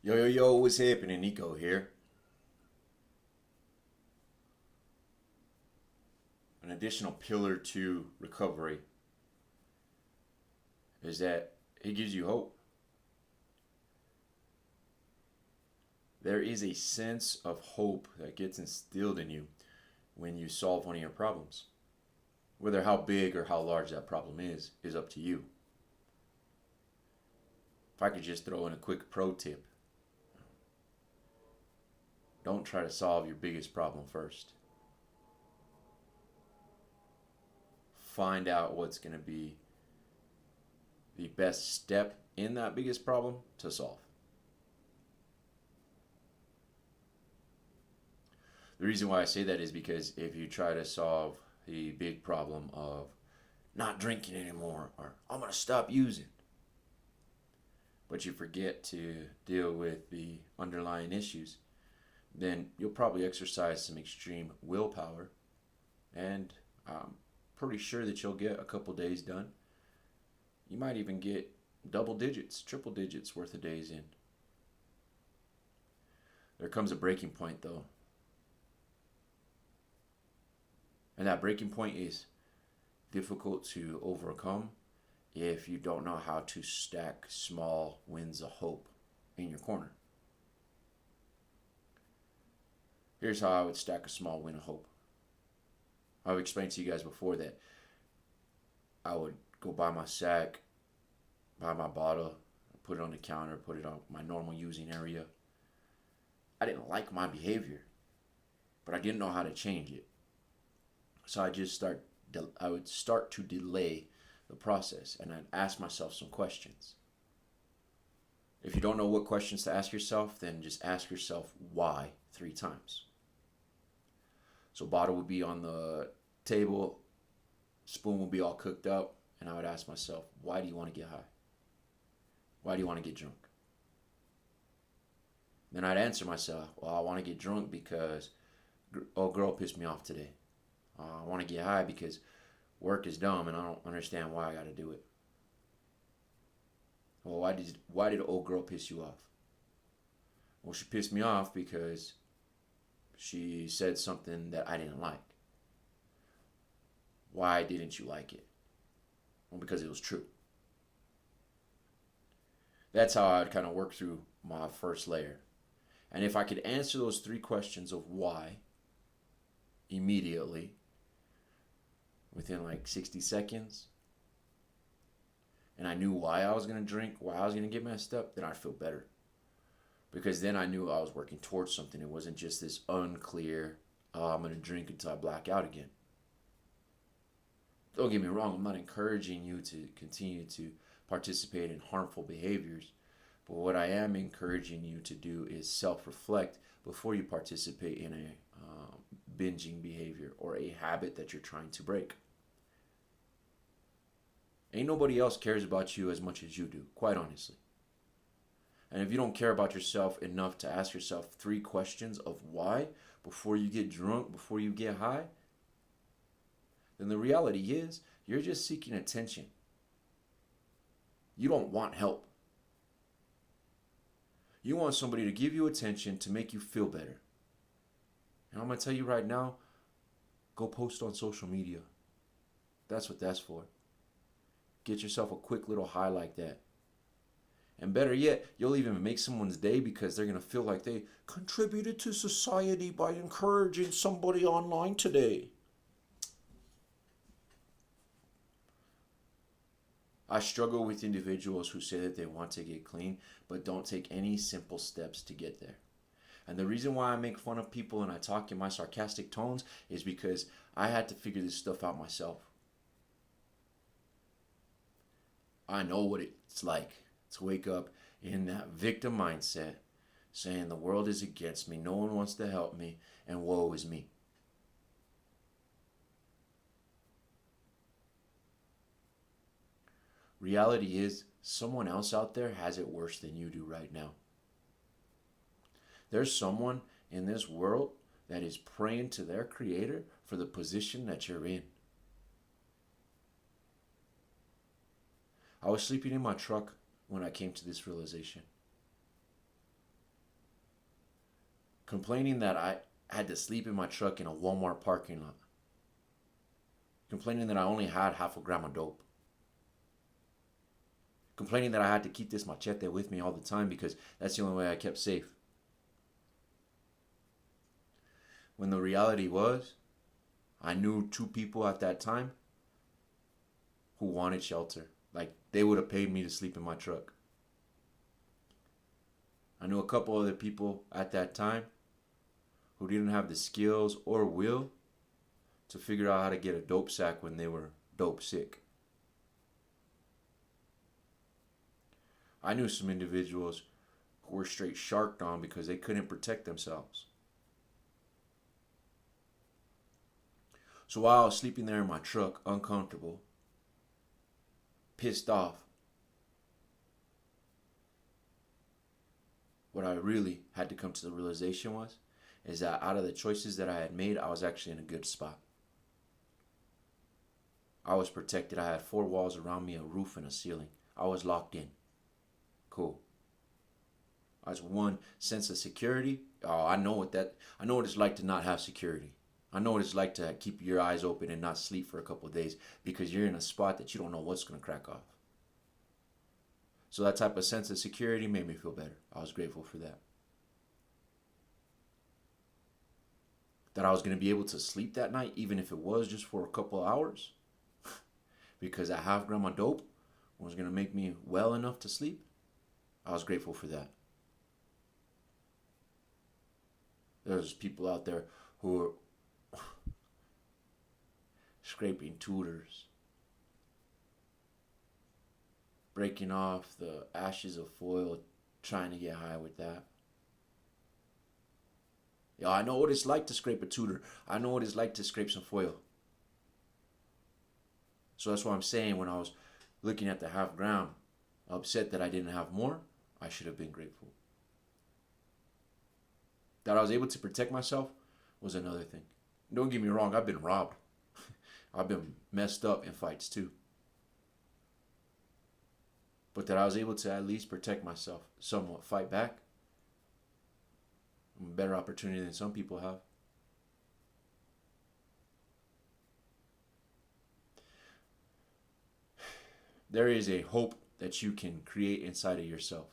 Yo, yo, yo, what's happening? Nico here. An additional pillar to recovery is that it gives you hope. There is a sense of hope that gets instilled in you when you solve one of your problems. Whether how big or how large that problem is up to you. If I could just throw in a quick pro tip, don't try to solve your biggest problem first. Find out what's going to be the best step in that biggest problem to solve. The reason why I say that is because if you try to solve the big problem of not drinking anymore or I'm going to stop using, but you forget to deal with the underlying issues, then you'll probably exercise some extreme willpower, and I'm pretty sure that you'll get a couple days done. You might even get double digits, triple digits worth of days in. There comes a breaking point though. And that breaking point is difficult to overcome if you don't know how to stack small wins of hope in your corner. Here's how I would stack a small win of hope. I've explained to you guys before that I would go buy my sack, buy my bottle, put it on the counter, put it on my normal using area. I didn't like my behavior, but I didn't know how to change it. So I would start to delay the process, and I'd ask myself some questions. If you don't know what questions to ask yourself, then just ask yourself why 3 times. So bottle would be on the table, spoon would be all cooked up, and I would ask myself, why do you want to get high? Why do you want to get drunk? Then I'd answer myself, well, I want to get drunk because old girl pissed me off today. I want to get high because work is dumb and I don't understand why I got to do it. Well, why did old girl piss you off? Well, she pissed me off because she said something that I didn't like. Why didn't you like it? Well, because it was true. That's how I would kind of work through my first layer. And if I could answer those 3 questions of why immediately, within like 60 seconds, and I knew why I was going to drink, why I was going to get messed up, then I'd feel better. Because then I knew I was working towards something. It wasn't just this unclear, oh, I'm going to drink until I black out again. Don't get me wrong, I'm not encouraging you to continue to participate in harmful behaviors. But what I am encouraging you to do is self-reflect before you participate in a binging behavior or a habit that you're trying to break. Ain't nobody else cares about you as much as you do, quite honestly. And if you don't care about yourself enough to ask yourself 3 questions of why before you get drunk, before you get high, then the reality is you're just seeking attention. You don't want help. You want somebody to give you attention to make you feel better. And I'm going to tell you right now, go post on social media. That's what that's for. Get yourself a quick little high like that. And better yet, you'll even make someone's day because they're going to feel like they contributed to society by encouraging somebody online today. I struggle with individuals who say that they want to get clean, but don't take any simple steps to get there. And the reason why I make fun of people and I talk in my sarcastic tones is because I had to figure this stuff out myself. I know what it's like to wake up in that victim mindset, saying the world is against me, no one wants to help me, and woe is me. Reality is, someone else out there has it worse than you do right now. There's someone in this world that is praying to their creator for the position that you're in. I was sleeping in my truck when I came to this realization. Complaining that I had to sleep in my truck in a Walmart parking lot. Complaining that I only had half a gram of dope. Complaining that I had to keep this machete with me all the time because that's the only way I kept safe. When the reality was, I knew 2 people at that time who wanted shelter. Like, they would have paid me to sleep in my truck. I knew a couple other people at that time who didn't have the skills or will to figure out how to get a dope sack when they were dope sick. I knew some individuals who were straight sharked on because they couldn't protect themselves. So while I was sleeping there in my truck, uncomfortable, pissed off, what I really had to come to the realization is that out of the choices that I had made, I was actually in a good spot. I was protected. I had 4 walls around me, a roof, and a ceiling. I was locked in. Cool. As one sense of security, I know what it's like to not have security. I know what it's like to keep your eyes open and not sleep for a couple of days because you're in a spot that you don't know what's going to crack off. So that type of sense of security made me feel better. I was grateful for that. That I was going to be able to sleep that night, even if it was just for a couple of hours, because a half gram of dope was going to make me well enough to sleep. I was grateful for that. There's people out there who are scraping tutors, breaking off the ashes of foil, trying to get high with that. Yo, I know what it's like to scrape a tutor. I know what it's like to scrape some foil. So that's what I'm saying. When I was looking at the half gram, upset that I didn't have more, I should have been grateful. That I was able to protect myself was another thing. Don't get me wrong, I've been robbed. I've been messed up in fights too. But that I was able to at least protect myself, somewhat fight back, a better opportunity than some people have. There is a hope that you can create inside of yourself.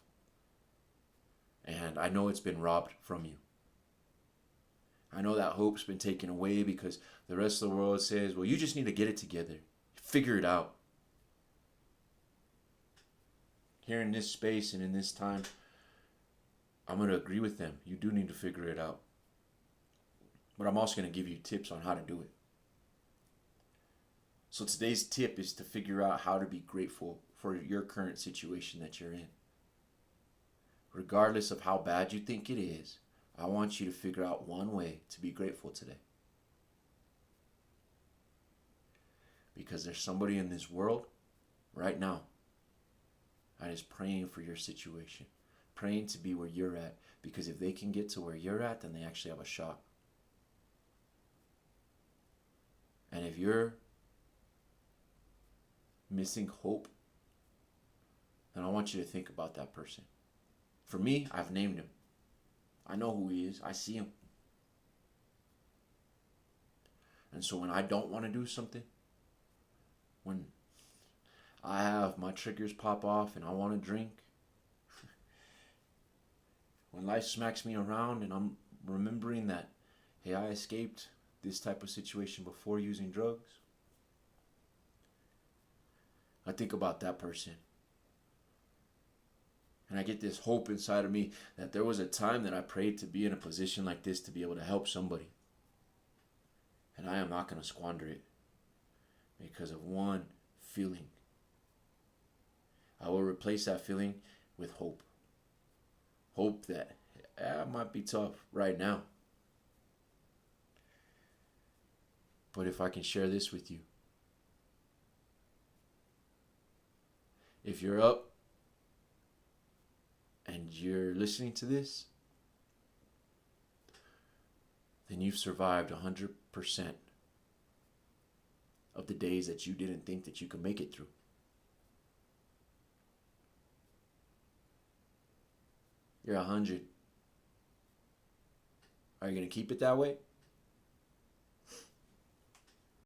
And I know it's been robbed from you. I know that hope's been taken away because the rest of the world says, well, you just need to get it together. Figure it out. Here in this space and in this time, I'm going to agree with them. You do need to figure it out. But I'm also going to give you tips on how to do it. So today's tip is to figure out how to be grateful for your current situation that you're in. Regardless of how bad you think it is, I want you to figure out one way to be grateful today. Because there's somebody in this world right now that is praying for your situation, praying to be where you're at. Because if they can get to where you're at, then they actually have a shot. And if you're missing hope, then I want you to think about that person. For me, I've named him. I know who he is. I see him. And so when I don't want to do something, when I have my triggers pop off and I want to drink, when life smacks me around and I'm remembering that, hey, I escaped this type of situation before using drugs, I think about that person. And I get this hope inside of me that there was a time that I prayed to be in a position like this to be able to help somebody. And I am not going to squander it because of one feeling. I will replace that feeling with hope. Hope that it might be tough right now. But if I can share this with you. If you're up and you're listening to this, then you've survived 100% of the days that you didn't think that you could make it through. You're 100. Are you going to keep it that way?